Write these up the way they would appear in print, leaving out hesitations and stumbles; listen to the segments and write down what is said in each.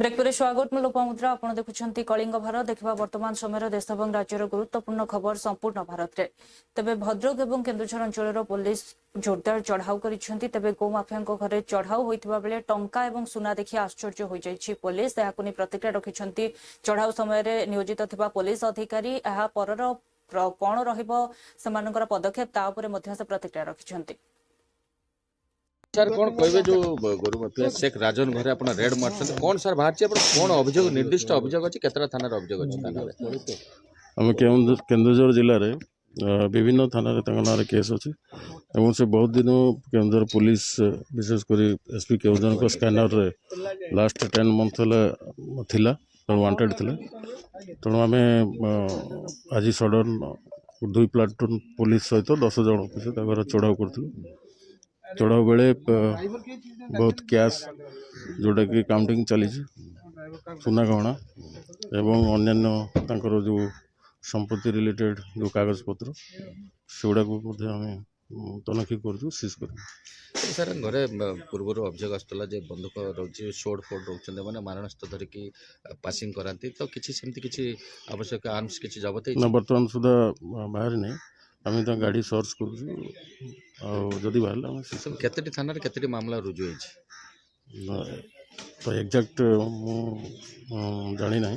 Break पर स्वागत मु लोपामुद्रा आपण देखुछंती कलिंग भारत देखा वर्तमान समय देश और राज्यर गुरुत्वपूर्ण खबर संपूर्ण भारत में तेबे भद्रक और केन्दुझर अंचल पुलिस जोरदार चढ़ाऊ करिसेंती तेबे गोमाफिया घरे चढ़ाऊ होइतिबा बेले टंका और सुना देखि आश्चर्य हो जाइछि पुलिस याकु नै प्रतिक्रिया रखिछंती चढ़ाऊ समय नियोजित थिबा पुलिस अधिकारी एहा परर कोन रहिबो सेमानकर पदक्षेप ता उपरे मध्ये से प्रतिक्रिया रखिछंती। सर कौन कहबे जो गुरु माफिया शेख राजन घरे अपन रेड मारछन कौन सर बाहर अपन कौन अभियोग निर्दिष्ट अभियोग अछि केतरा थाना रे अभियोग अछि थाना रे आम केन्दुझर जिले में विभिन्न थाना ना केस अच्छी और से बहुत दिन केन्दुझर पुलिस विशेषकर एसपी केन्दुझर को स्कैनर रे लास्ट 10 मंथ थिला वांटेड थिला तेणु आम आज सडन 2 प्लाटून पुलिस सहित 10 जन घर चढ़ाऊ करूँ चढ़ाऊ बेले बहुत कैश जोटा कि काउंटिंग चली सुना गहना एवं अन्य जो संपत्ति रिलेटेड जो कागज पत्र सेगुड़ा को तनखी कर सीज कर सर घरे पूर्व अभियोग आसला बंदूक रोचे सोड फोड रोचे मैंने मारणस्थ धरिकी पासिंग कराती तो किसी सेमती किसी आवश्यक आर्म्स किसी जबत ना बर्तमान सुधा बाहर नहीं आम तो गाड़ी सर्च करुदी बाहर केतटी थाना केतटी मामला रुजु होइछि तो एक्जाक्ट जानी ना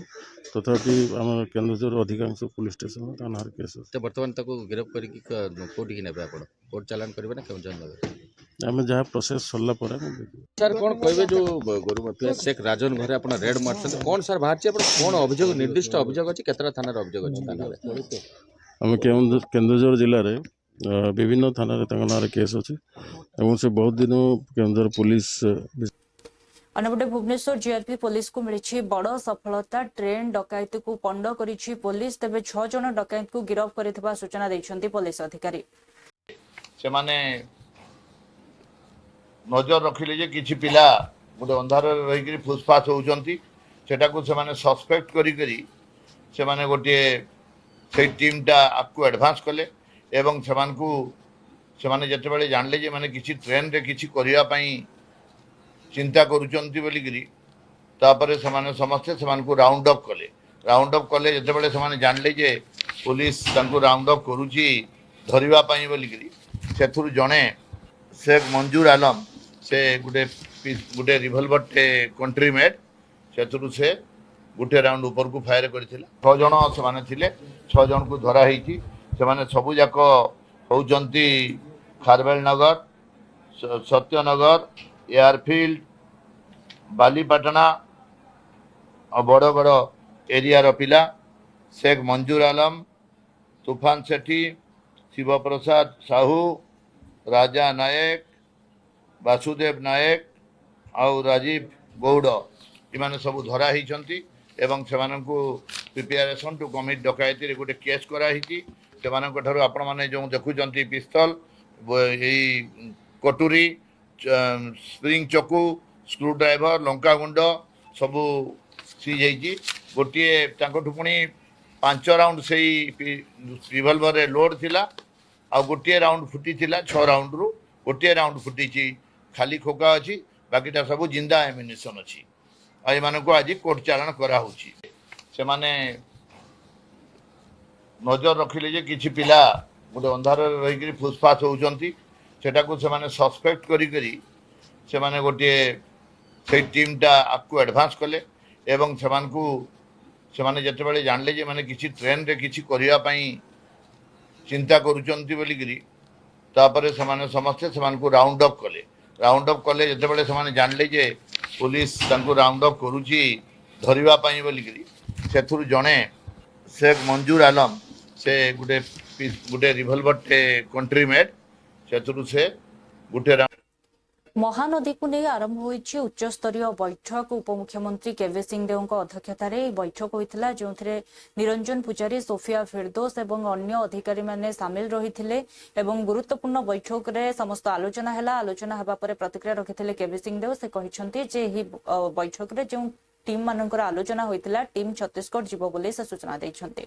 तथापि आम केन्दुझर अधिकांश पुलिस स्टेशन थाना केस तो बर्तमान ताको गिरफ करके कोर्ट ने कोर्ट चालान करेंगे ना क्यों जान आम जहाँ प्रोसेस सरला सर कौन कहबे जो गुरु माफिया शेख राजन घरे अपन रेड मारछन कौन सर बाहर अपन कौन अभियोग निर्दिष्ट अभियोग अछि केतरा थाना रे अभियोग अछि थाना रे आम केन्दुझर जिले में विभिन्न थाना ना केस अच्छी और से बहुत दिन केन्दुझर पुलिस अन्यपटे भुवनेश्वर जीआरपी पुलिस को मिली बड़ सफलता ट्रेन डकायती को पंड करिछि पुलिस तेबे 6 जन डकायत को गिरफ्त करिथिबा सूचना दैछन्ती पुलिस अधिकारी से माने नजर रखिले जे किछि पिला गोटे अंधार रही फुसफास होउचंती सेटा को से माने सस्पेक्ट करी करी से माने गोटे से टीमटा आपको एडवांस कले एवं से माने जते बेले जानले जे माने किछि ट्रेन रे किछि करिया पई चिंता करूचंती बोलिकी तापर से समस्ते से राउंड अप कले जिते बड़े से जानले जे पुलिस राउंड अप करुची धरिबा पई बोलिकी से जड़े शेख मंजूर आलम से गोटे रिवॉल्वर टे कंट्री मेड से गोटे राउंड ऊपर को फायर करथिला 6 जन से 6 जन को धरा होती से सबू जाक होउचंती खारवेल नगर सत्यनगर एयरफील्ड बालीपाटना और बड़ बड़ एरिया पिला शेख मंजूर आलम तूफान सेठी शिव प्रसाद साहू राजा नायक वासुदेव नायक और राजीव गौड़ इमाने सब धरा होती एवं से प्रिपेरेसन टू कमिट डकायती गोटे केस कराई से आपण मैंने जो देखुं पिस्तल यही कटुरी स्प्रिंग चकू स्क्रू ड्राइवर लंका गुंड सबू सीज होती गोटे पुणी 5 राउंड से रिवॉल्वर लोड थिला आ गोटे राउंड फुटी 6 राउंड रु गोटे राउंड फुटी खाली खोका अच्छी बाकीटा सब जिंदा एम्युनिशन अच्छी को आज कोर्ट चालान करा से माने नजर रखिले जे किछि पिला गोटे अंधार रही फुसफास होउचंती सेटा को से माने सस्पेक्ट करी करी से माने गोटे से टीमटा आपको एडवांस कले एवं से माने जते बेले जानले जे माने किछि ट्रेन रे किछि करिया पई चिंता करूचंती बोलिकी तापर से समस्ते से राउंड अप कले जते बेले से जानले जे पुलिस राउंड अप करुची धरिबा पई बोलिकी से जड़े शेख मंजूर आलम से गोटे रिवॉल्वर टे कंट्री मेड से गोटे महानदी को नहीं आरंभ होइछि उच्च स्तरीय बैठक उपमुख्यमंत्री केवी सिंहदेव अध्यक्षतार बैठक होता जो निरंजन पुजारी सोफिया फिरदोस और अन्य अधिकारी माने सामिल रही गुरुत्वपूर्ण बैठक रे समस्त आलोचना हेबा परे प्रतिक्रिया रखिथिले केवी सिंहदेव से कहिसंती जे ही बैठक रे जो टीम मानकर आलोचना होइतिला टीम छत्तीसगढ़ जीव बोली से सूचना दैछंती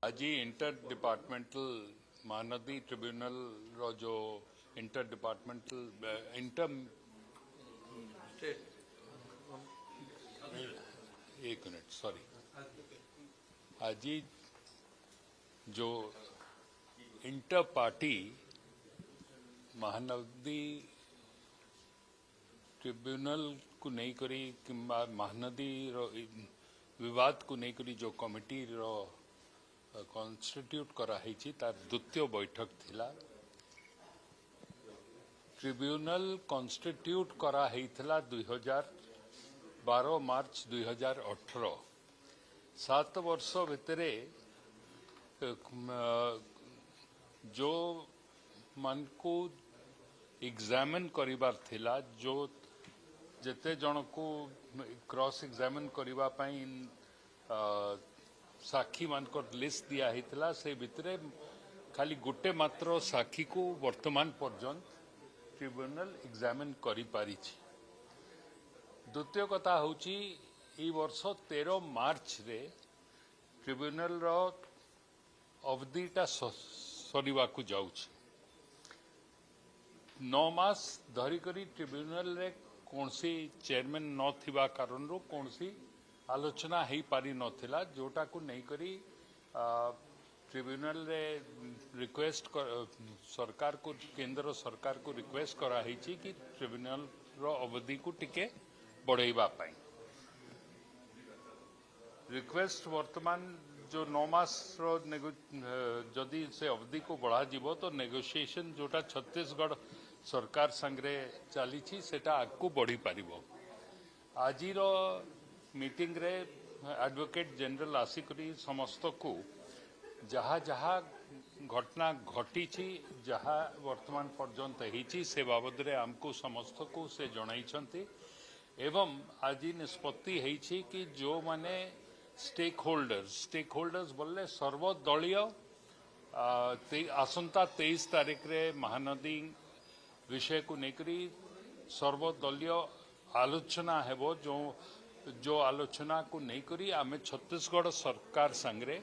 आज इंटर डिपार्टमेंटल महानदी ट्रिब्यूनल रो जो इंटर डिपार्टमेंटल इंटर एक मिनट सॉरी आज जो इंटर पार्टी महानदी ट्रिब्यूनल को नहीं करी कि महानदी विवाद को नहीं करी जो कमिटी कॉन्स्टिट्यूट कराई तार द्वितीय बैठक थिला ट्रिब्यूनल कॉन्स्टिट्यूट कराई 2012 मार्च 2018 7 वर्ष भितर जो मन को एग्जामिन करिबार थिला जो जेते जन को क्रॉस एग्जामिन करिबा पई साक्षी मानकर लिस्ट दिया हितला से भितरे खाली गोटे मात्र साक्षी को वर्तमान पर्यंत ट्रिब्यूनल एग्जामिन करि पारि छी। द्वितीय कथा होची ई वर्ष 13 मार्च रे ट्रिब्यूनल रो अवधिटा सरीवा को जाउछि 9 मास धरिकरी ट्रिब्यूनल रे कौनसी चेयरमैन न थिबा कारण रो कौनसी आलोचना हो पारि नथिला जोटा को नहीं करी ट्रिब्यूनल रे रिक्वेस्ट सरकार को केंद्र सरकार को रिक्वेस्ट कराई कि ट्रिब्यूनल रो अवधि को टिके बढ़ाइबा पाई रिक्वेस्ट वर्तमान जो 9 मास रो जदि से अवधि को बढ़ा जीवो तो नेगोशिएशन जोटा छत्तीसगढ़ सरकार संगे चली सेटा आगू बढ़ी पारिबो। आज मीटिंग रे एडवोकेट जनरल आसिकरी समस्त को जहाँ जहाँ घटना घटी जहाँ वर्तमान पर्यंत होती से बाबद रे आमको समस्त को से जणाई एवं आज निष्पत्ति होती कि जो माने स्टेक होल्डर्स बोले सर्वदलीय आसंता 23 तारीख रे महानदी विषय को लेकर सर्वदलीय आलोचना हेबो जो आलोचना को नहीं करी आमे छत्तीसगढ़ सरकार संगे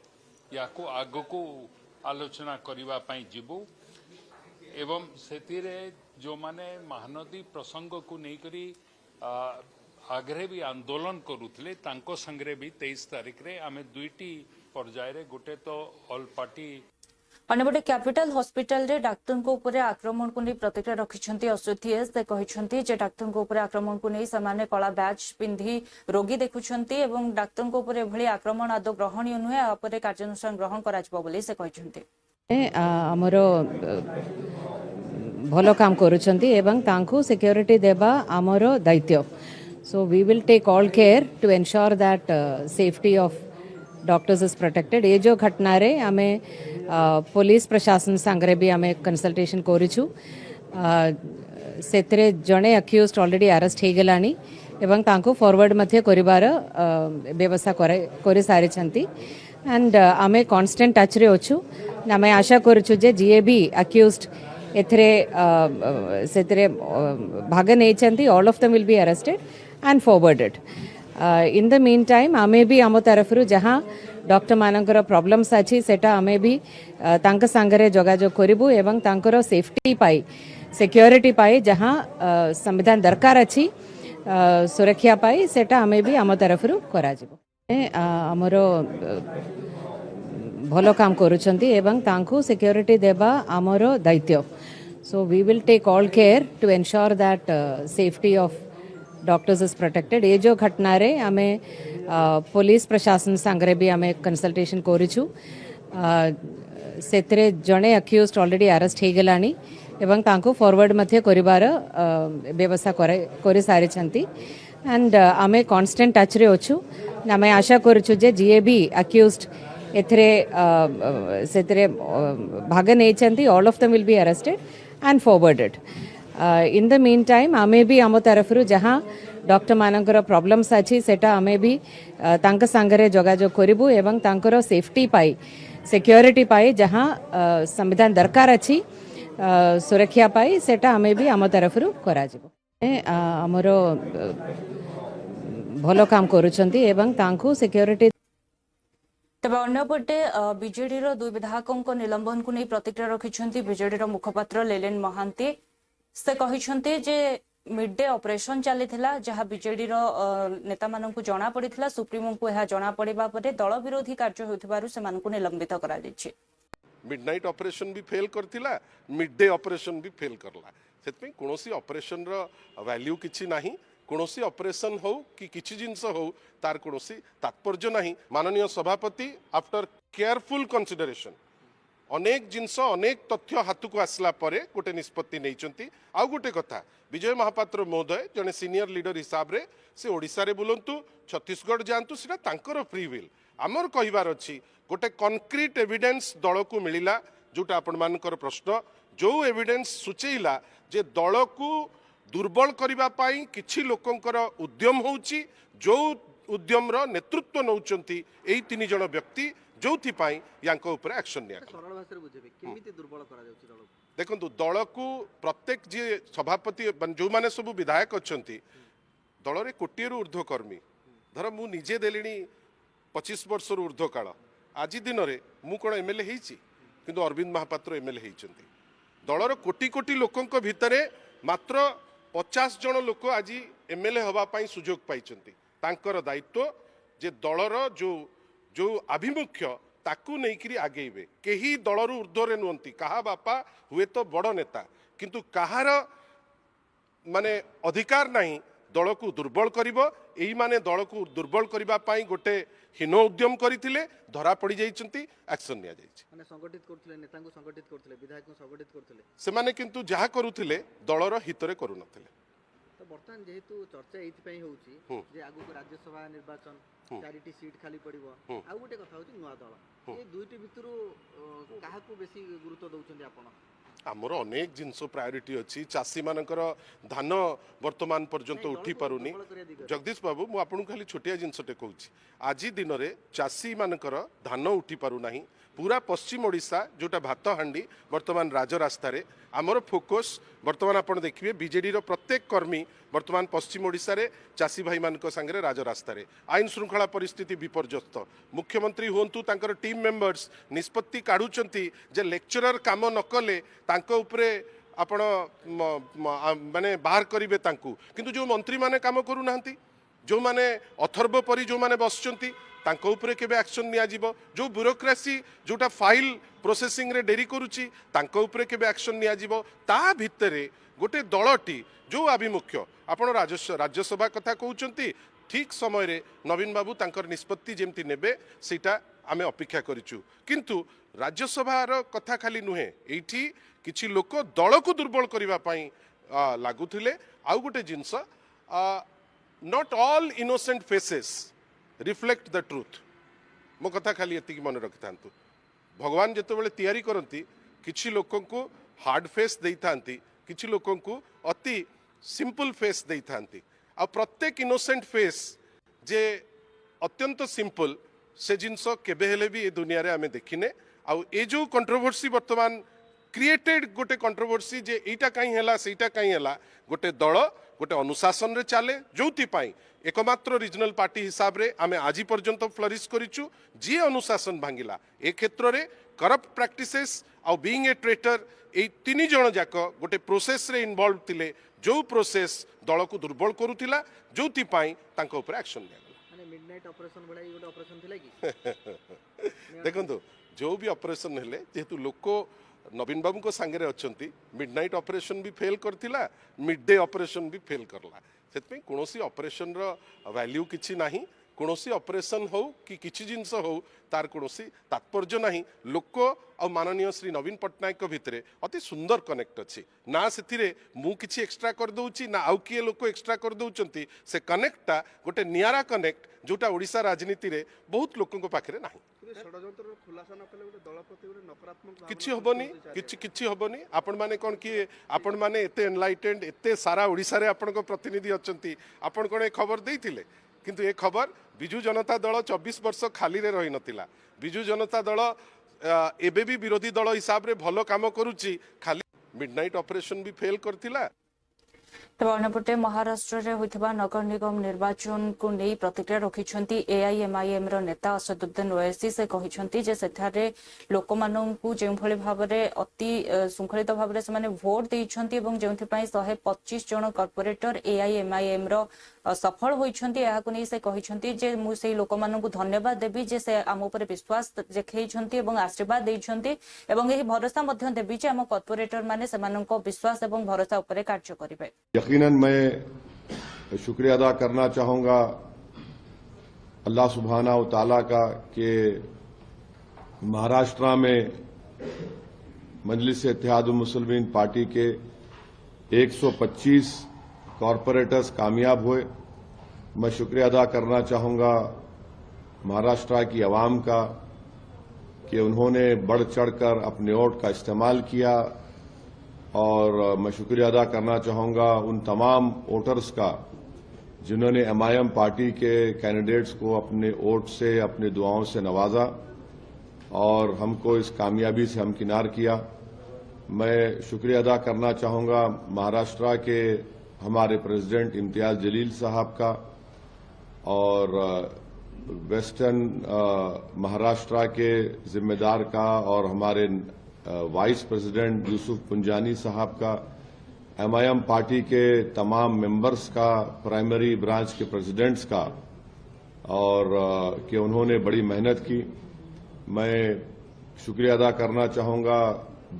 या को आग को आलोचना करिबा पई जीवु एवं सेतिरे जो माने महानदी प्रसंग को नहीं करी आगरे भी आंदोलन करुथले तांको संगे भी 23 तारीख रे आमे दुईटी पर्याय रे गोटे तो ऑल पार्टी अन्यपटे कैपिटल हॉस्पिटल रे डाक्टर को ऊपर आक्रमण को नहीं प्रतिक्रिया रखिछंती अश्वथी एस से कहिछंती जे डाक्टर को ऊपर आक्रमण को नहीं सामान्य कला बैच पिंधी रोगी देखुछंती एवं डाक्टर को ऊपर भली आक्रमण आदौ ग्रहणीय नुहे आपरे कार्यानुष्ठान ग्रहण कराजिबो बोली से कहिछंती हमरो भलो काम करूछंती एवं तांको सिक्योरिटी देबा हमरो दायित्व so we will take all care to ensure that safety of doctors is protected ये जो घटना रे हमें पुलिस प्रशासन संगे भी हमें कंसल्टेशन करूछु सेतरे जणे अक्यूज्ड ऑलरेडी अरेस्ट हे गेलानी एवं तांको फॉरवर्ड मध्ये करिवार व्यवस्था करि सारि छंती एंड हमें कांस्टेंट टच रे ओछु हमें आशा करूछु जे जीए भी अक्यूज्ड एथरे सेतरे भाग नै छंती all of them will be arrested and forwarded in the meantime आमे भी आम तरफ जहाँ डॉक्टर मानकर प्रॉब्लम्स अच्छी सेटा आमे भी तांक संगरे जोगाजोग करिबु एवं तांकर सेफ्टी पाई सिक्योरिटी पाई जहाँ संविधान दरकार अच्छी सुरक्षा पाई सेटा आमे भी आम तरफ करा जिवो हमरो भलो काम करूछंती एवं तांको सिक्योरिटी देबा हमरो दायित्व so we will take all care to ensure that safety of doctors is protected ये जो घटना रे हमें पुलिस प्रशासन संगे भी हमें कंसल्टेशन करूछु सेतरे जणे अक्यूज्ड ऑलरेडी अरेस्ट हे गेलानी एवं तांको फॉरवर्ड मध्ये करिवार व्यवस्था करि सारि छंती एंड हमें कांस्टेंट टच रे ओछु हमें आशा करूछु जे जीए भी अक्यूज्ड एथरे सेतरे भाग नै छंती all of them will be arrested and forwarded in the meantime आमे भी आम तरफ जहाँ डॉक्टर मानकर प्रॉब्लम्स अच्छी सेटा आमे भी तांक संगरे जोगाजोग करिबु एवं तांकर सेफ्टी पाई सिक्योरिटी पाई जहाँ संविधान दरकार अच्छी सुरक्षा पाई सेटा आमे भी आम तरफ करा जिवो हमरो भलो काम करूछंती एवं तांको सिक्योरिटी तेज अन्यपटे बीजेडी दुई विधायकों निलंबन को नहीं प्रतिक्रिया रखिछंती बीजेडी मुखपात्र लेलेन महांती से कहिछंती जे मिड डे ऑपरेशन चलीथिला जहां बीजेडी रो नेता माननकु जणा पड़िथिला सुप्रीमो को यह जणा पड़िबा परे दल विरोधी कार्य होथिबारु से माननकु निलंबित करा दैछि। मिडनाइट ऑपरेशन भी फेल करथिला मिड डे ऑपरेशन भी फेल करला सेतपे कोनोसी ऑपरेशन रो वैल्यू किछि नाही कोनोसी ऑपरेशन हो कि किछि जिंस हो तार कोनोसी तात्पर्य नाही। माननीय सभापति आफ्टर केयरफुल कंसिडरेशन अनेक जिनस अनेक तथ्य हाथ को आसला परे गोटे निष्पत्ति नैचंती। आउ गोटे कथा विजय महापात्र महोदय जने सीनियर लीडर हिसाब रे से ओडिसा रे बुलंतु छत्तीसगढ़ जांतु सेटा तांकर फ्री विल आमर कहिबार अछि गोटे कॉन्क्रीट एविडेंस दल को मिलिला जोटा आपण मानकर प्रश्न जो एविडेंस सूचैला जे दल को दुर्बल करिबा पाई किछि लोकंकर उद्यम होउची जो उद्यम रो नेतृत्व नौचंती एई तीन जण व्यक्ति जोथि पाई यांको ऊपर एक्शन निया सरल भाषा बुझेबे केमिति दुर्बल करा जाउची दल देखंतु दल को प्रत्येक जे सभापति जो माने सब विधायक अछंती दल रे कोटिए रु ऊर्ध्व कर्मी धर मु निजे देलिनी 25 वर्ष रु ऊर्ध्व काल आज दिन रे मु कोन एमएलए हेची किंतु अरविंद महापात्र एमएलए हेचंती दलर कोटी कोटी लोकंक भितरे मात्र 50 जन लोक आज एमएलए हवा पाई सुजोग पाइचंती तांकर दायित्व जे दलर जो जो आभिमुख्य ताकू नैकरी आगेबे केही दलर ऊर्ध्वरे नुहंती कहा बापा हुए तो बड़ नेता किंतु कहार माने अधिकार नहीं दल को दुर्बल करिवो एही माने दल को दुर्बल करिबा पाई गोटे हीन उद्यम करथिले धरा पड़ी जाइचंती एक्शन निया जाइछ माने संगठित करथिले नेता को संगठित करथिले विधायक को संगठित करथिले से माने किंतु जहा करूथिले दलर हितरे करू नथिले। तो वर्तमान जेहेतु चर्चा एथि पई होउची जे आगु को राज्यसभा निर्वाचन 4टी सीट खाली पड़िबो आ गोटे कथा होउची नुवा दल ए दुईटी भितरु काहा को बेसी गुरुत्व दउचंदी आपण आमर अनेक जिनस प्रायोरिटी अच्छी चाषी मानकर धान वर्तमान पर्यंत उठी पारुनी जगदीश बाबू मु आपन खाली छोटिया जिनसटे कहूँ आज दिन में चाषी मानकर धान उठी पारु नाही पूरा पश्चिम ओडिशा जोटा भात हांडी वर्तमान राजरास्ता रे आमर फोकस वर्तमान आपन देखिए बीजेडी रो प्रत्येक कर्मी वर्तमान पश्चिम ओडिशा रे चाषी भाई मानक संगे राजरास्ता रे आईन श्रृंखला परिस्थिति विपर्यस्त मुख्यमंत्री हुंतु तांकर टीम मेंबर्स निष्पत्ति काढुचंती जे लेक्चरर काम न कले तांको उपरे आपण माने बाहर करिवे तांकू किंतु जो मंत्री माने काम करू नाहंती जो माने अथर्व परी जो माने बसचंती तांको उपरे केबे एक्शन निया जिवो जो ब्यूरोक्रेसी जोटा फाइल प्रोसेसिंग रे डेरी करूची तांको उपरे केबे एक्शन निया जिवो ता भितरे गोटे दलटी जो आभिमुख्य आपण राज्यसभा कथा कहउचंती ठीक समय रे नवीन बाबू तांकर निष्पत्ति जेमती नेबे सेटा आमे अपेक्षा करिचु किंतु राज्यसभार कथा खाली नुहे एठी किछि लोक दल को दुर्बल करिवा पाई लागुथिले आउ गोटे जिंस not all innocent faces reflect the truth मो कथा खाली एतिकी मन रखिथांतु भगवान जेतेबेले तैयारी करंती किछि लोकन को हार्ड फेस देइथांती किछि लोकन को अति सिंपल फेस देइथांती आ प्रत्येक इनोसेंट फेस जे अत्यंत सिंपल से जिनस केबे हेले भी ए दुनिया रे आमे देखिने आ ए जो कंट्रोवर्सी वर्तमान क्रिएटेड गोटे कंट्रोवर्सी जे एटा काई हैला सेटा काई हैला गोटे दल गोटे अनुशासन रे चाले जोथि पाई एकमात्र रीजनल पार्टी हिसाब रे आमे आजि पर्यंत फ्लरिश करिचु जी अनुशासन भांगिला ए क्षेत्र रे करप्ट प्रैक्टिसेस आ बीइंग ए ट्रेटर ए तीन जण जाक गोटे प्रोसेस रे इन्वॉल्व थिले जो प्रोसेस दल को दुर्बल करूथिला जोथि पाई तांको ऊपर एक्शन निया माने मिडनाइट ऑपरेशन भला ई गोटे ऑपरेशन थिला कि देखंतु जो भी ऑपरेशन हेले जेहेतु लोक नवीन बाबू को सांगे अच्छी मिडनाइट ऑपरेशन भी फेल करथिला मिड डे ऑपरेशन भी फेल करला सेतपे कोनोसी ऑपरेशन रो वैल्यू किछि नाही कोनोसी ऑपरेशन हो कि किछि जिंस हो तार कोनोसी तात्पर्य नाही लोक आ माननीय श्री नवीन पट्टनायक भितरे अति सुंदर कनेक्ट अछि ना सेथिरे मु किछि एक्स्ट्रा कर दउची ना आउ किए लोक एक्स्ट्रा कर दउचंती से कनेक्टटा गोटे नियारा कनेक्ट जोटा ओडिशा राजनीति रे बहुत लोकन पाखरे नाही षडयंत्र खुलासा न कले गोटे दल प्रति गोटे नकारात्मक किछि हबनी किछि हबनी आपण माने कोन कि आपण माने एते एनलाइटेंड एते सारा ओडिसा रे आपण को प्रतिनिधि अछंती आपण कोन ए खबर देइथिले किंतु ए खबर बिजू जनता दल 24 वर्ष खाली रे रही नथिला बिजू जनता दल एबे भी विरोधी दल हिसाब रे भलो काम करूची खाली मिडनाइट ऑपरेशन भी फेल करथिला तेज अन्यपटे महाराष्ट्र में होता नगर निगम निर्वाचन को नहीं प्रतिक्रिया रखिंट एआईएमआईएम नेता असदुद्दीन ओवैसी से कहते सेठारे लोक मानू जो भाव में अति श्रृंखलित भाव में भोट देते जो 125 जन कॉर्पोरेटर एआईएमआईएम सफल होती से कहते मुझे लोक मानू धन्यवाद देवी जे से आम उपर विश्वास देखते आशीर्वाद देते भरोसा देवी आम कॉर्पोरेटर माने विश्वास और भरोसा उपर कार्य करेंगे। यकीनन मैं शुक्रिया अदा करना चाहूँगा अल्लाह सुब्हाना व तआला का कि महाराष्ट्र में मजलिस इत्तेहादुल मुस्लिमीन पार्टी के 125 कॉरपोरेटर्स कामयाब हुए। मैं शुक्रिया अदा करना चाहूँगा महाराष्ट्र की आवाम का कि उन्होंने बढ़ चढ़कर अपने वोट का इस्तेमाल किया और मैं शुक्रिया अदा करना चाहूँगा उन तमाम वोटर्स का जिन्होंने एमआईएम पार्टी के कैंडिडेट्स को अपने वोट से अपनी दुआओं से नवाजा और हमको इस कामयाबी से हमकिनार किया। मैं शुक्रिया अदा करना चाहूँगा महाराष्ट्र के हमारे प्रेसिडेंट इम्तियाज जलील साहब का और वेस्टर्न महाराष्ट्र के जिम्मेदार का और हमारे वाइस प्रेसिडेंट यूसुफ पुंजानी साहब का, एमआईएम पार्टी के तमाम मेंबर्स का, प्राइमरी ब्रांच के प्रेसिडेंट्स का और कि उन्होंने बड़ी मेहनत की। मैं शुक्रिया अदा करना चाहूँगा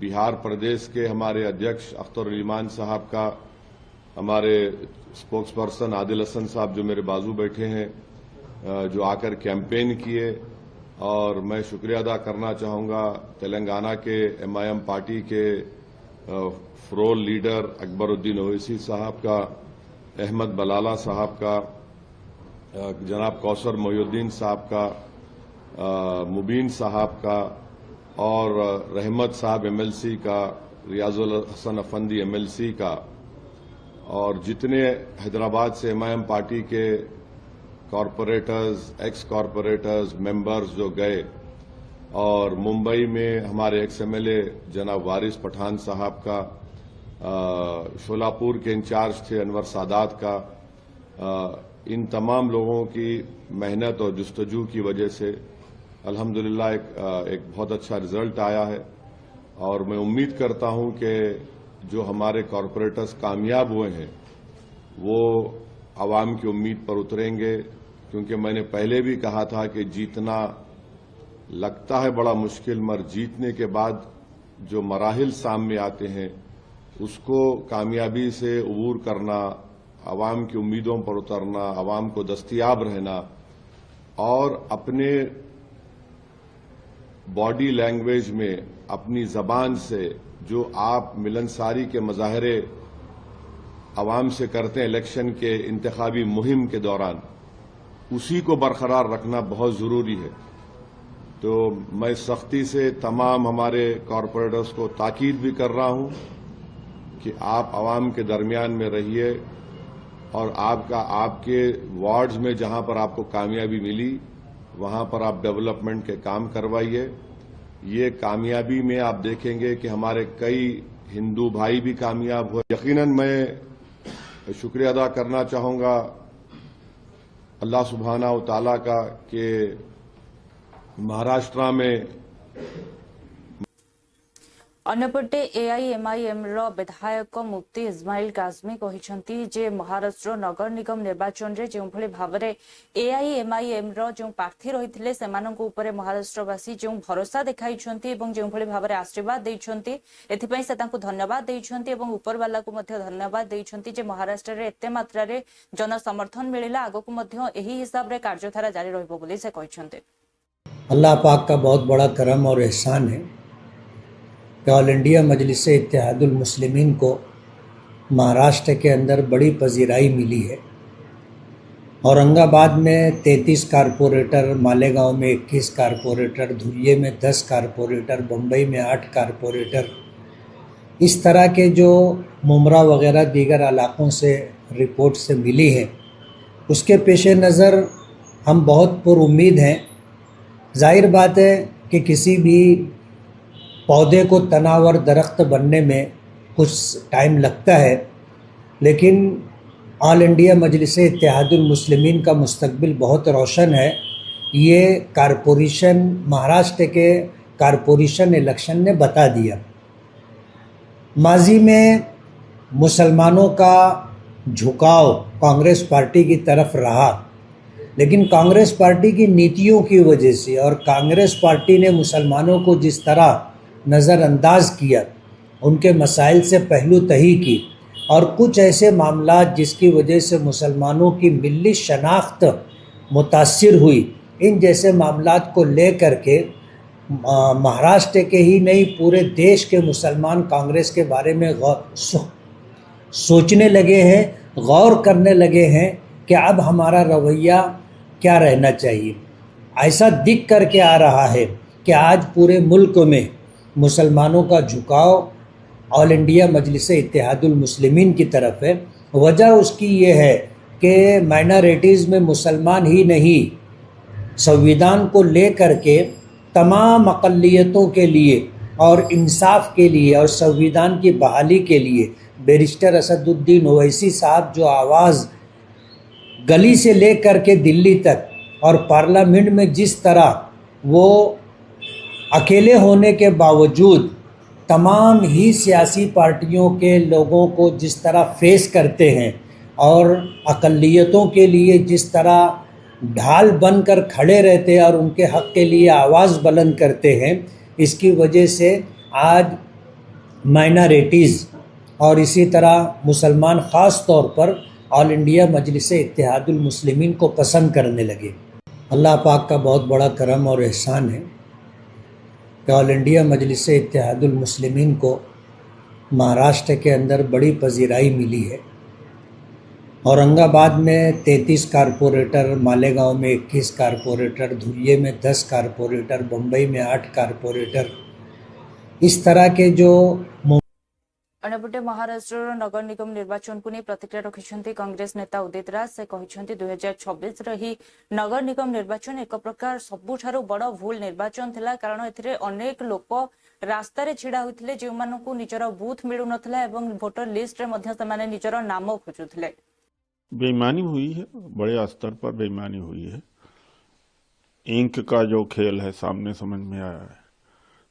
बिहार प्रदेश के हमारे अध्यक्ष अख्तर ईमान साहब का, हमारे स्पोक्स पर्सन आदिल हसन साहब जो मेरे बाजू बैठे हैं जो आकर कैंपेन किए, और मैं शुक्रिया अदा करना चाहूँगा तेलंगाना के एमआईएम पार्टी के फ्लोर लीडर अकबरुद्दीन ओवैसी साहब का, अहमद बलाला साहब का, जनाब कौसर मोहिउद्दीन साहब का, मुबीन साहब का और रहमत साहब एमएलसी का, रियाजुल हसन अफंदी एमएलसी का, और जितने हैदराबाद से एमआईएम पार्टी के कॉरपोरेटर्स, एक्स कॉरपोरेटर्स, मेंबर्स जो गए, और मुंबई में हमारे एक्स एमएलए जनाब वारिस पठान साहब का, शोलापुर के इंचार्ज थे अनवर सादात का, इन तमाम लोगों की मेहनत और जुस्तजू की वजह से अल्हम्दुलिल्लाह एक बहुत अच्छा रिजल्ट आया है। और मैं उम्मीद करता हूं कि जो हमारे कॉरपोरेटर्स कामयाब हुए हैं वो आवाम की उम्मीद पर उतरेंगे, क्योंकि मैंने पहले भी कहा था कि जीतना लगता है बड़ा मुश्किल, मगर जीतने के बाद जो मराहिल सामने आते हैं उसको कामयाबी से अबूर करना, आवाम की उम्मीदों पर उतरना, आवाम को दस्तयाब रहना और अपने बॉडी लैंग्वेज में, अपनी जबान से जो आप मिलनसारी के मजाहरे आवाम से करते हैं इलेक्शन के इंतखाबी मुहिम के दौरान, उसी को बरकरार रखना बहुत जरूरी है। तो मैं सख्ती से तमाम हमारे कॉरपोरेटर्स को ताकीद भी कर रहा हूं कि आप आवाम के दरमियान में रहिए और आपके वार्ड्स में जहां पर आपको कामयाबी मिली वहां पर आप डेवलपमेंट के काम करवाइए। ये कामयाबी में आप देखेंगे कि हमारे कई हिंदू भाई भी कामयाब हुए। यकीनन मैं शुक्रिया अदा करना चाहूँगा अल्लाह सुब्हाना व तआला का कि महाराष्ट्र में अन्यपटे एआईएमआईएम विधायक मुफ्ती इस्माइल काजमी कहते जे महाराष्ट्र नगर निगम निर्वाचन में जो भाव में एआईएमआईएम जो प्रार्थी रही से महाराष्ट्रवासी जो भरोसा देखाई जो भाव में आशीर्वाद देते से धन्यवाद देते उपरवाला को धन्यवाद देते जे महाराष्ट्र में एत मात्रा जनसमर्थन मिलला आगक यही हिसाब से कार्यधारा जारी रही से कहते। अल्लाह पाक का बहुत बड़ा करम और एहसान है कि ऑल इंडिया मजलिस इत्तेहादुल मुस्लिमीन को महाराष्ट्र के अंदर बड़ी पजीराई मिली है। औरंगाबाद में 33 कारपोरेटर, मालेगांव में 21 कारपोरेटर, धुलिये में 10 कारपोरेटर, बम्बई में 8 कारपोरेटर, इस तरह के जो मुमरा वगैरह दीगर इलाकों से रिपोर्ट से मिली है, उसके पेश नज़र हम बहुत पुरुम्मीद हैं। जाहिर बात है कि किसी भी पौधे को तनावर दरख्त बनने में कुछ टाइम लगता है, लेकिन ऑल इंडिया मजलिस इत्तेहादुल मुस्लिमीन का मुस्तकबिल बहुत रोशन है। ये कारपोरेशन, महाराष्ट्र के कारपोरेशन इलेक्शन ने बता दिया। माजी में मुसलमानों का झुकाव कांग्रेस पार्टी की तरफ रहा, लेकिन कांग्रेस पार्टी की नीतियों की वजह से और कांग्रेस पार्टी ने मुसलमानों को जिस तरह नज़रअंदाज किया, उनके मसाइल से पहलू तही की और कुछ ऐसे मामला जिसकी वजह से मुसलमानों की मिल्ली शनाख्त मुतासिर हुई, इन जैसे मामलात को ले करके महाराष्ट्र के ही नहीं पूरे देश के मुसलमान कांग्रेस के बारे में सोचने लगे हैं, गौर करने लगे हैं कि अब हमारा रवैया क्या रहना चाहिए। ऐसा दिख करके आ रहा है कि आज पूरे मुल्क में मुसलमानों का झुकाव ऑल इंडिया मजलिस इत्तेहादुल मुस्लिमीन की तरफ है। वजह उसकी ये है कि माइनॉरिटीज़ में मुसलमान ही नहीं, संविधान को ले करके तमाम अक़लियतों के लिए और इंसाफ के लिए और संविधान की बहाली के लिए बैरिस्टर असदुद्दीन ओवैसी साहब जो आवाज़ गली से ले करके दिल्ली तक और पार्लियामेंट में जिस तरह वो अकेले होने के बावजूद तमाम ही सियासी पार्टियों के लोगों को जिस तरह फेस करते हैं और अक़लियतों के लिए जिस तरह ढाल बनकर खड़े रहते हैं और उनके हक़ के लिए आवाज़ बुलंद करते हैं, इसकी वजह से आज माइनॉरिटीज़ और इसी तरह मुसलमान ख़ास तौर पर ऑल इंडिया मजलिस इत्तेहादुल मुस्लिमीन को पसंद करने लगे। अल्लाह पाक का बहुत बड़ा करम और एहसान है कि ऑल इंडिया मजलिस इत्तेहादुल मुस्लिमीन को महाराष्ट्र के अंदर बड़ी पजीराई मिली है। औरंगाबाद में 33 कारपोरेटर, मालेगांव में 21 कारपोरेटर, धुलिये में 10 कारपोरेटर, बम्बई में 8 कारपोरेटर, इस तरह के जो अन्यपटे महाराष्ट्र नगर निगम निर्वाचन को नहीं प्रतिक्रिया रखिंट कांग्रेस नेता उदित राज। से कहते 2026 ही नगर निगम निर्वाचन एक प्रकार सबुठारु बड़ भूल निर्वाचन थिला, कारण एथिरे अनेक लोक रास्तार छिड़ा होते जो मानू निजर बूथ मिलू नथिला एवं वोटर लिस्ट में निजर नाम खोजुले। बेईमानी हुई है, बड़े स्तर पर बेईमानी हुई है। इंक का जो खेल है सामने समझ में आया है।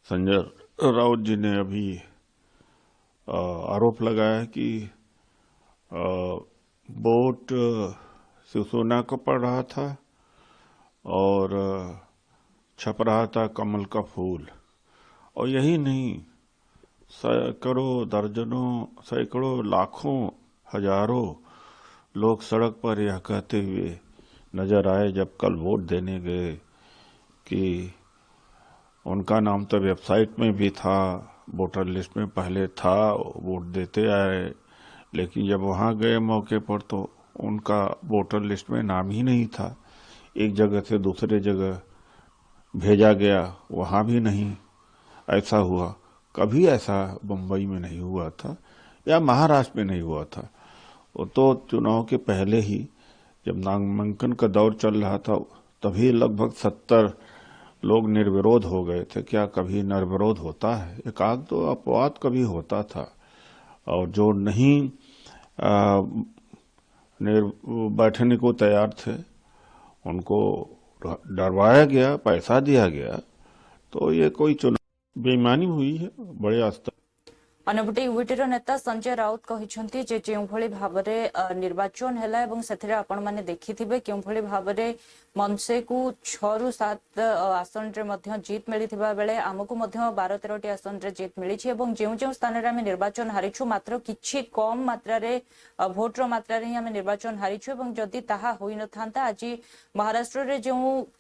संजय राउत जी ने अभी आरोप लगाया कि वोट शिवसेना को पड़ रहा था और छप रहा था कमल का फूल। और यही नहीं, सैकड़ों, दर्जनों, सैकड़ों, लाखों, हजारों लोग सड़क पर यह कहते हुए नजर आए जब कल वोट देने गए कि उनका नाम तो वेबसाइट में भी था, वोटर लिस्ट में पहले था, वोट देते आए, लेकिन जब वहां गए मौके पर तो उनका वोटर लिस्ट में नाम ही नहीं था। एक जगह से दूसरे जगह भेजा गया, वहां भी नहीं। ऐसा हुआ, कभी ऐसा मुंबई में नहीं हुआ था या महाराष्ट्र में नहीं हुआ था। वो तो चुनाव के पहले ही जब नामांकन का दौर चल रहा था तभी लगभग 70 लोग निर्विरोध हो गए थे। क्या कभी निर्विरोध होता है? एक आध तो अपवाद कभी होता था। और जो नहीं बैठने को तैयार थे उनको डरवाया गया, पैसा दिया गया। तो ये कोई चुनाव बेईमानी हुई है बड़े स्तर। अन्यपटे यूटीर नेता संजय राउत कहते जो भाव निर्वाचन है आपण मैंने देखिथिबे क्यों भाव मनसे को 6 ରୁ 7 आसन रे जीत मिली बेले आमको 12-13टी आसन रे जीत मिली जो स्थान रे आम निर्वाचन हारिछु मात्र किछि कम मात्रा रे भोटर मात्रा रे ही आम निर्वाचन हारिछु। जदि ताहा होई न थांता आज महाराष्ट्र रे जो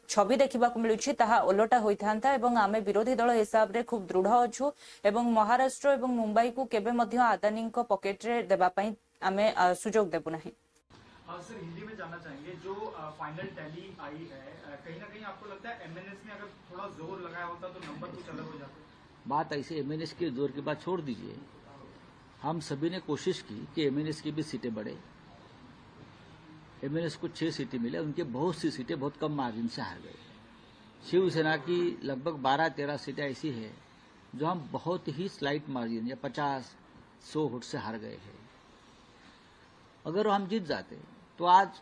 छवि देखा मिलूँ ताहा ओलटा होता आम विरोधी दल हिसाब रे खूब दृढ़ अच्छु एवं महाराष्ट्र एवं मुंबई को केबे मध्य अदानी पॉकेट रे देबा पई आमे सुजोग देबु नहीं। सर हिंदी में जानना चाहेंगे, जो फाइनल टैली आई है, कहीं ना कहीं आपको लगता है एमएनएस ने अगर थोड़ा जोर लगाया होता तो नंबर कुछ अलग हो जाते? बात ऐसे एमएनएस के जोर की बात छोड़ दीजिए। हम सभी ने कोशिश की कि एमएनएस की भी सीटें बढ़े। एमएनएस को 6 सीटें मिले, उनके बहुत सी सीटें बहुत कम मार्जिन से हार गए। शिवसेना की लगभग 12-13 सीटें ऐसी है जो हम बहुत ही स्लाइट मार्जिन या 50-100 वोट से हार गए हैं। अगर हम जीत जाते तो आज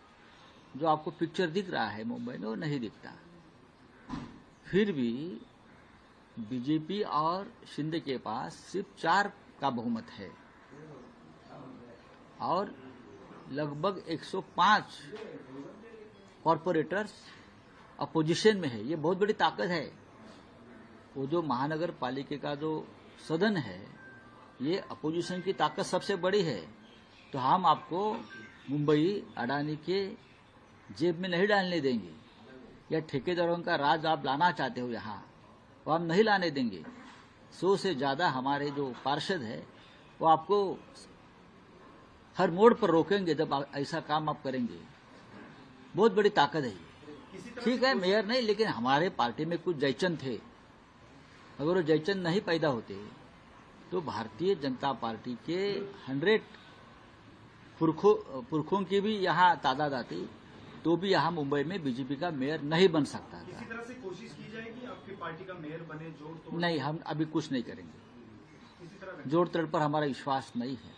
जो आपको पिक्चर दिख रहा है मुंबई में वो नहीं दिखता। फिर भी बीजेपी और शिंदे के पास सिर्फ 4 का बहुमत है और लगभग 105 कॉरपोरेटर्स अपोजिशन में है। ये बहुत बड़ी ताकत है। वो जो महानगर पालिका का जो सदन है, ये अपोजिशन की ताकत सबसे बड़ी है। तो हम आपको मुंबई अडानी के जेब में नहीं डालने देंगे, या ठेकेदारों का राज आप लाना चाहते हो यहाँ, वो हम नहीं लाने देंगे। 100 से ज्यादा हमारे जो पार्षद है वो आपको हर मोड़ पर रोकेंगे जब ऐसा काम आप करेंगे। बहुत बड़ी ताकत है ये। ठीक है, मेयर नहीं, लेकिन हमारे पार्टी में कुछ जयचंद थे। अगर वो जयचंद नहीं पैदा होते तो भारतीय जनता पार्टी के 100 पुरखों की भी यहाँ तादाद आती, तो भी यहाँ मुंबई में बीजेपी का मेयर नहीं बन सकता था। किसी तरह से कोशिश की जाएगी आपकी पार्टी का मेयर बने, जोड़ तोड़? नहीं, हम अभी कुछ नहीं करेंगे। किसी तरह जोड़ तोड़ पर हमारा विश्वास नहीं है,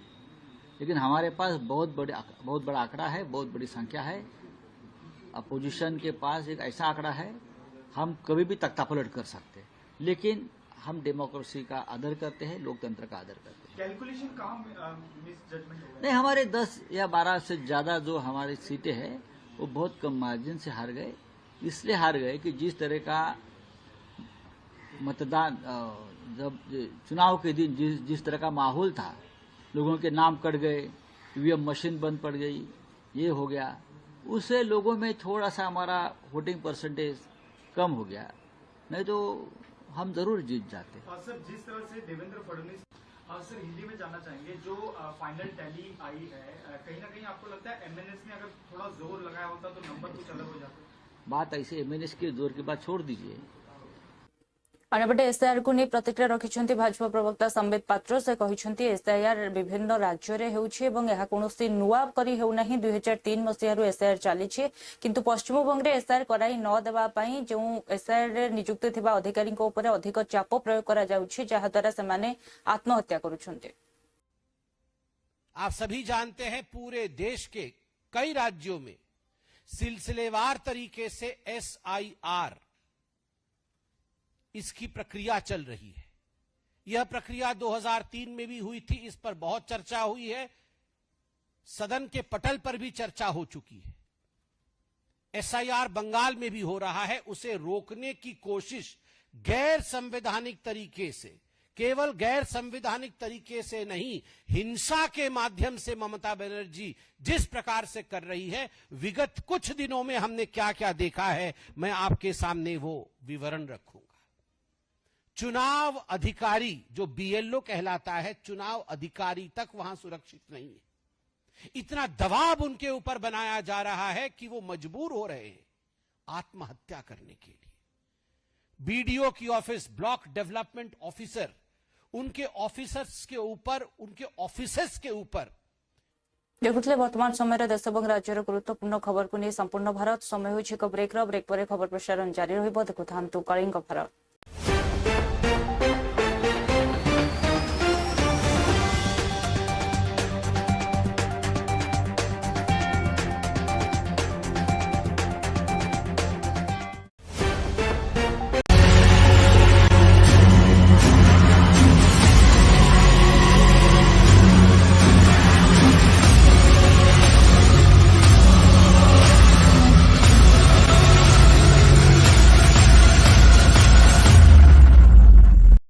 लेकिन हमारे पास बहुत बड़ा आंकड़ा है, बहुत बड़ी संख्या है। अपोजिशन के पास एक ऐसा आंकड़ा है, हम कभी भी तख्तापलट कर सकते हैं, लेकिन हम डेमोक्रेसी का आदर करते हैं, लोकतंत्र का आदर करते हैं। कैलकुलेशन कहाँ मिस जजमेंट हो गया? नहीं, हमारे 10 या 12 से ज्यादा जो हमारी सीटें हैं वो बहुत कम मार्जिन से हार गए। इसलिए हार गए कि जिस तरह का मतदान जब चुनाव के दिन जिस तरह का माहौल था, लोगों के नाम कट गए, ईवीएम मशीन बंद पड़ गई, ये हो गया, उससे लोगों में थोड़ा सा हमारा वोटिंग परसेंटेज कम हो गया। नहीं तो हम जरूर जीत जाते। सर, जिस तरह से देवेंद्र फडणवीस, सर हिंदी में जानना चाहेंगे, जो फाइनल टैली आई है, कहीं ना कहीं आपको लगता है एमएनएस ने अगर थोड़ा जोर लगाया होता तो नंबर कुछ अलग हो जाता? बात ऐसे एमएनएस के जोर की बात छोड़ दीजिए। अन्यपटे एसआईआर को नहीं प्रतिक्रिया रखिछन्ति भाजपा प्रवक्ता संबित पात्र। से कहिछन्ति एसआईआर विभिन्न राज्य रे हेउछि एवं एहा कोनोसी नुआ करी हेउ नाही। 2003 मसिहारु एसआईआर चालिछि, किंतु पश्चिम बंगरे एसआईआर कराई न देबा पई जो एसआईआर रे नियुक्त थिबा अधिकारी को ऊपर अधिक चाप प्रयोग करा जाउछि, जहा द्वारा से माने आत्महत्या करूछन्ति। आप सभी जानते हैं पूरे देश के कई राज्यों में सिलसिलेवार तरीके से एसआईआर इसकी प्रक्रिया चल रही है। यह प्रक्रिया 2003 में भी हुई थी, इस पर बहुत चर्चा हुई है, सदन के पटल पर भी चर्चा हो चुकी है। एसआईआर बंगाल में भी हो रहा है। उसे रोकने की कोशिश गैर संवैधानिक तरीके से, केवल गैर संवैधानिक तरीके से नहीं, हिंसा के माध्यम से ममता बनर्जी जिस प्रकार से कर रही है, विगत कुछ दिनों में हमने क्या क्या देखा है, मैं आपके सामने वो विवरण रखूंगा। चुनाव अधिकारी जो बीएलओ कहलाता है, चुनाव अधिकारी तक वहां सुरक्षित नहीं है। इतना दबाव उनके ऊपर बनाया जा रहा है कि वो मजबूर हो रहे हैं आत्महत्या करने के लिए। बीडीओ की ऑफिस, ब्लॉक डेवलपमेंट ऑफिसर, उनके ऑफिसर्स के ऊपर, उनके ऑफिसर्स के ऊपर। देखुଥିଲେ वर्तमान समय देश और राज्यर गुरुत्वपूर्ण खबर को नहीं संपूर्ण भारत। समय होइछि एक ब्रेक पर खबर प्रसारण जारी रहिबो। देखुथांतु कलिंग भारत।